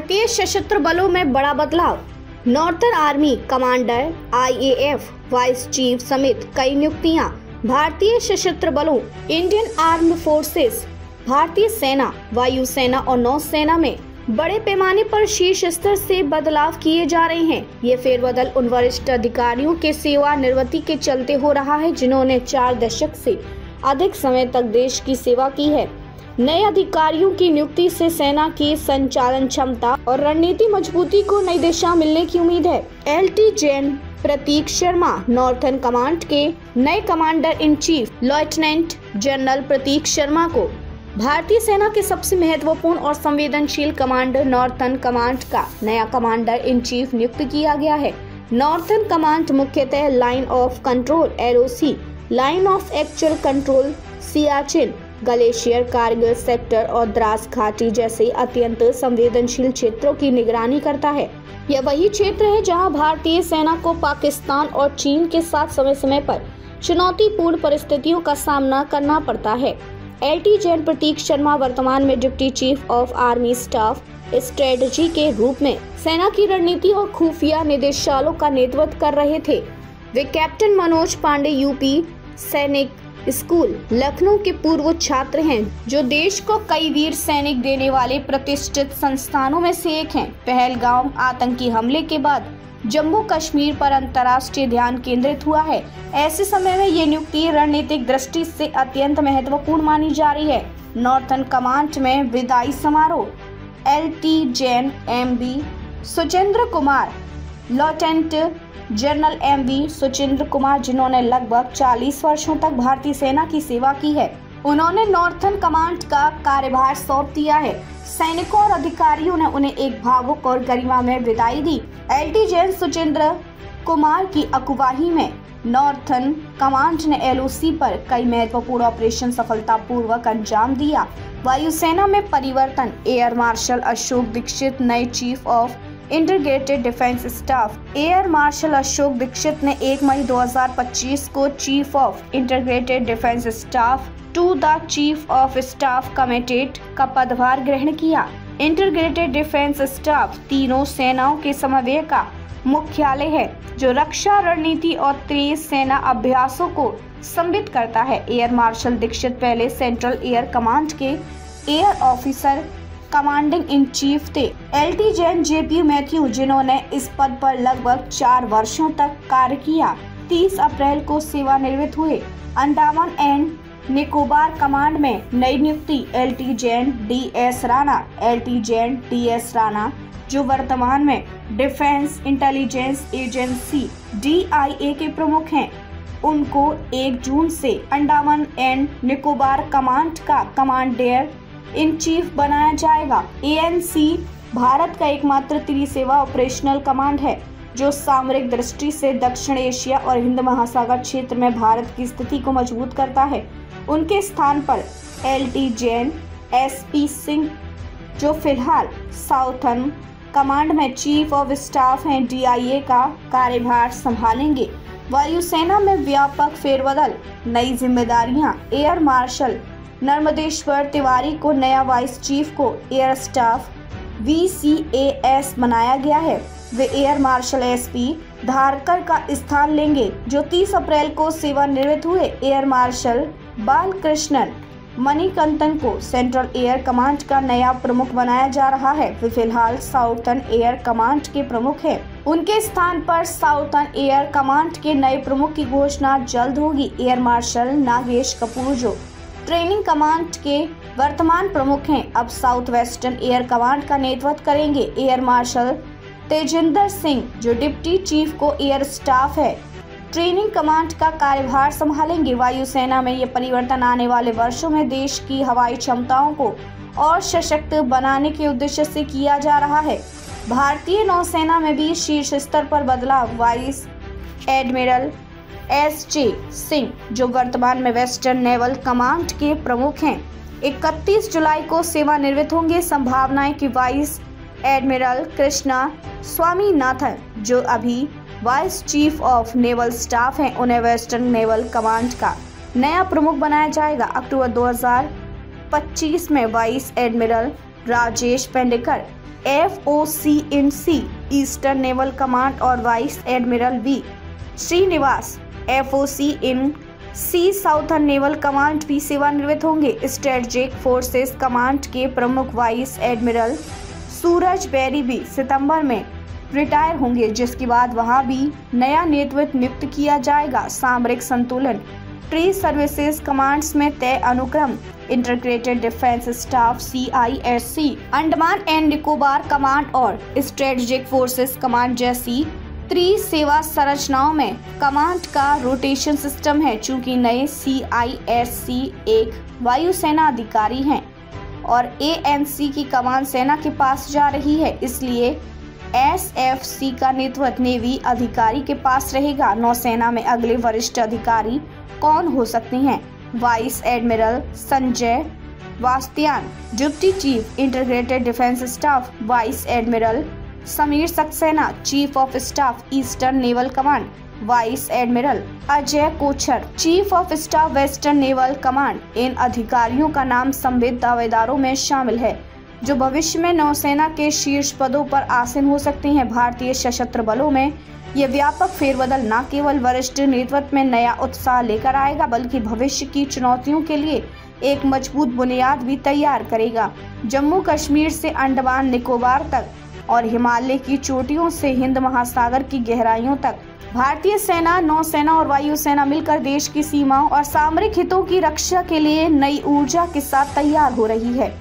भारतीय सशस्त्र बलों में बड़ा बदलाव। Northern army commander, IAF vice chief समेत कई नियुक्तियां। भारतीय सशस्त्र बलों, इंडियन आर्म्ड फोर्सेस, भारतीय सेना, वायुसेना और नौसेना में बड़े पैमाने पर शीर्ष स्तर से बदलाव किए जा रहे हैं। ये फेरबदल उन वरिष्ठ अधिकारियों के सेवानिवृत्ति के चलते हो रहा है जिन्होंने 4 दशक से अधिक समय तक देश की सेवा की है। नए अधिकारियों की नियुक्ति से सेना की संचालन क्षमता और रणनीति मजबूती को नई दिशा मिलने की उम्मीद है। LT gen Pratik Sharma northern command के नए commander in chief. Lieutenant general Pratik Sharma को भारतीय सेना के सबसे महत्वपूर्ण और संवेदनशील कमांडर नॉर्थर्न कमांड का नया कमांडर इन चीफ नियुक्त किया गया है। नॉर्थर्न कमांड मुख्यतः line of control LOC, line of actual control Siachen, glacier, Kargil sector और द्रास घाटी जैसे अत्यंत संवेदनशील क्षेत्रों की निगरानी करता है। यह वही क्षेत्र है जहां भारतीय सेना को पाकिस्तान और चीन के साथ समय समय पर चुनौतीपूर्ण परिस्थितियों का सामना करना पड़ता है। LT जैन प्रतीक शर्मा वर्तमान में deputy chief of army staff strategy के रूप में सेना की रणनीति और खुफिया निदेशालयों का नेतृत्व कर रहे थे। वे कैप्टन मनोज पांडे UP सैनिक स्कूल लखनऊ के पूर्व छात्र हैं, जो देश को कई वीर सैनिक देने वाले प्रतिष्ठित संस्थानों में से एक हैं। पहलगाम आतंकी हमले के बाद जम्मू कश्मीर पर अंतर्राष्ट्रीय ध्यान केंद्रित हुआ है। ऐसे समय में ये नियुक्ति रणनीतिक दृष्टि से अत्यंत महत्वपूर्ण मानी जा रही है। नॉर्थर्न कमांड में विदाई समारोह। LT Jain MB Suchendra Kumar, lieutenant general MV Suchendra Kumar, जिन्होंने लगभग 40 वर्षों तक भारतीय सेना की सेवा की है, उन्होंने नॉर्थर्न कमांड का कार्यभार सौंप दिया है। सैनिकों और अधिकारियों ने उन्हें एक भावुक और गरिमा में विदाई दी। LT जैन सुचेंद्र कुमार की अगुवाई में नॉर्थर्न कमांड ने LOC पर कई महत्वपूर्ण ऑपरेशन सफलतापूर्वक अंजाम दिया। वायुसेना में परिवर्तन। एयर मार्शल अशोक दीक्षित नए chief of integrated defence staff. Air marshal Ashok Dikshit ने 1 मई 2025 को chief of integrated defence staff to the chief of staff committee का पदभार ग्रहण किया। इंटीग्रेटेड डिफेंस स्टाफ तीनों सेनाओं के समन्वय का मुख्यालय है, जो रक्षा रणनीति और तेज सेना अभ्यासों को संबित करता है। एयर मार्शल दीक्षित पहले सेंट्रल एयर कमांड के air officer commanding in chief थे। LT जैन JP मैथ्यू, जिन्होंने इस पद पर लगभग 4 वर्षों तक कार्य किया, 30 अप्रैल को सेवानिवृत्त हुए। अंडमान एंड निकोबार कमांड में नई नियुक्ति। LT Jain DS Rana. LT Jain DS Rana, जो वर्तमान में डिफेंस इंटेलिजेंस एजेंसी DIA के प्रमुख हैं, उनको 1 जून से अंडमान एंड निकोबार कमांड का कमांडर इन चीफ बनाया जाएगा। ANC भारत का एकमात्र त्रिसेवा ऑपरेशनल कमांड है, जो सामरिक दृष्टि से दक्षिण एशिया और हिंद महासागर क्षेत्र में भारत की स्थिति को मजबूत करता है। उनके स्थान पर LT जैन SP सिंह, जो फिलहाल साउथर्न कमांड में चीफ ऑफ स्टाफ हैं, DIA का कार्यभार संभालेंगे। वायुसेना में व्यापक फेरबदल, नई जिम्मेदारियां। एयर मार्शल नर्मदेश्वर तिवारी को नया वाइस चीफ को एयर स्टाफ VCAS बनाया गया है। वे एयर मार्शल SP धारकर का स्थान लेंगे, जो 30 अप्रैल को सेवानिवृत्त हुए। एयर मार्शल बालकृष्णन मणिकंदन को सेंट्रल एयर कमांड का नया प्रमुख बनाया जा रहा है। वे फिलहाल साउथर्न एयर कमांड के प्रमुख हैं। उनके स्थान पर साउथर्न एयर कमांड के नए प्रमुख की घोषणा जल्द होगी। एयर मार्शल नागेश कपूर, जो ट्रेनिंग कमांड के वर्तमान प्रमुख हैं, अब साउथ वेस्टर्न एयर कमांड का नेतृत्व करेंगे। एयर मार्शल तेजिंदर सिंह, जो डिप्टी चीफ को एयर स्टाफ है, ट्रेनिंग कमांड का कार्यभार संभालेंगे। वायुसेना में ये परिवर्तन आने वाले वर्षों में देश की हवाई क्षमताओं को और सशक्त बनाने के उद्देश्य से किया जा रहा है। भारतीय नौसेना में भी शीर्ष स्तर पर बदलाव। वाइस एडमिरल SJ सिंह, जो वर्तमान में वेस्टर्न नेवल कमांड के प्रमुख हैं, 31 जुलाई को सेवानिवृत्त होंगे। संभावनाएं कि वाइस एडमिरल कृष्णा स्वामीनाथन, जो अभी vice chief of naval staff हैं, उन्हें वेस्टर्न नेवल कमांड का नया प्रमुख बनाया जाएगा। अक्टूबर 2025 में vice admiral Rajesh Pendharkar FOC in C eastern naval command और vice admiral V Srinivas FOC in C southern naval command भी सेवानिवृत्त होंगे। स्ट्रेटेजिक फोर्सेस कमांड के प्रमुख वाइस एडमिरल सूरज बेरी भी सितंबर में रिटायर होंगे, जिसके बाद वहां भी नया नेतृत्व नियुक्त किया जाएगा। सामरिक संतुलन ट्री सर्विसेज कमांड्स में तय अनुक्रम integrated defence staff CISC, Andaman and Nicobar command और स्ट्रेटेजिक फोर्सेस कमांड जैसी त्रिसेवा संरचनाओं में कमांड का रोटेशन सिस्टम है। चूंकि नए CISC एक वायुसेना अधिकारी हैं और ANC की कमान सेना के पास जा रही है, इसलिए SFC का नेतृत्व नेवी अधिकारी के पास रहेगा। नौसेना में अगले वरिष्ठ अधिकारी कौन हो सकते हैं? वाइस एडमिरल संजय वास्तियान, deputy chief integrated defence staff vice admiral Sameer Saxena, chief of staff eastern naval command vice admiral Ajay Kochhar, chief of staff western naval command. इन अधिकारियों का नाम संबित दावेदारों में शामिल है जो भविष्य में नौसेना के शीर्ष पदों पर आसीन हो सकते हैं। भारतीय सशस्त्र बलों में यह व्यापक फेरबदल न केवल वरिष्ठ नेतृत्व में नया उत्साह लेकर आएगा, बल्कि भविष्य की चुनौतियों के लिए एक मजबूत बुनियाद भी तैयार करेगा। जम्मू कश्मीर से अंडमान निकोबार तक और हिमालय की चोटियों से हिंद महासागर की गहराइयों तक भारतीय सेना, नौसेना और वायुसेना मिलकर देश की सीमाओं और सामरिक हितों की रक्षा के लिए नई ऊर्जा के साथ तैयार हो रही है।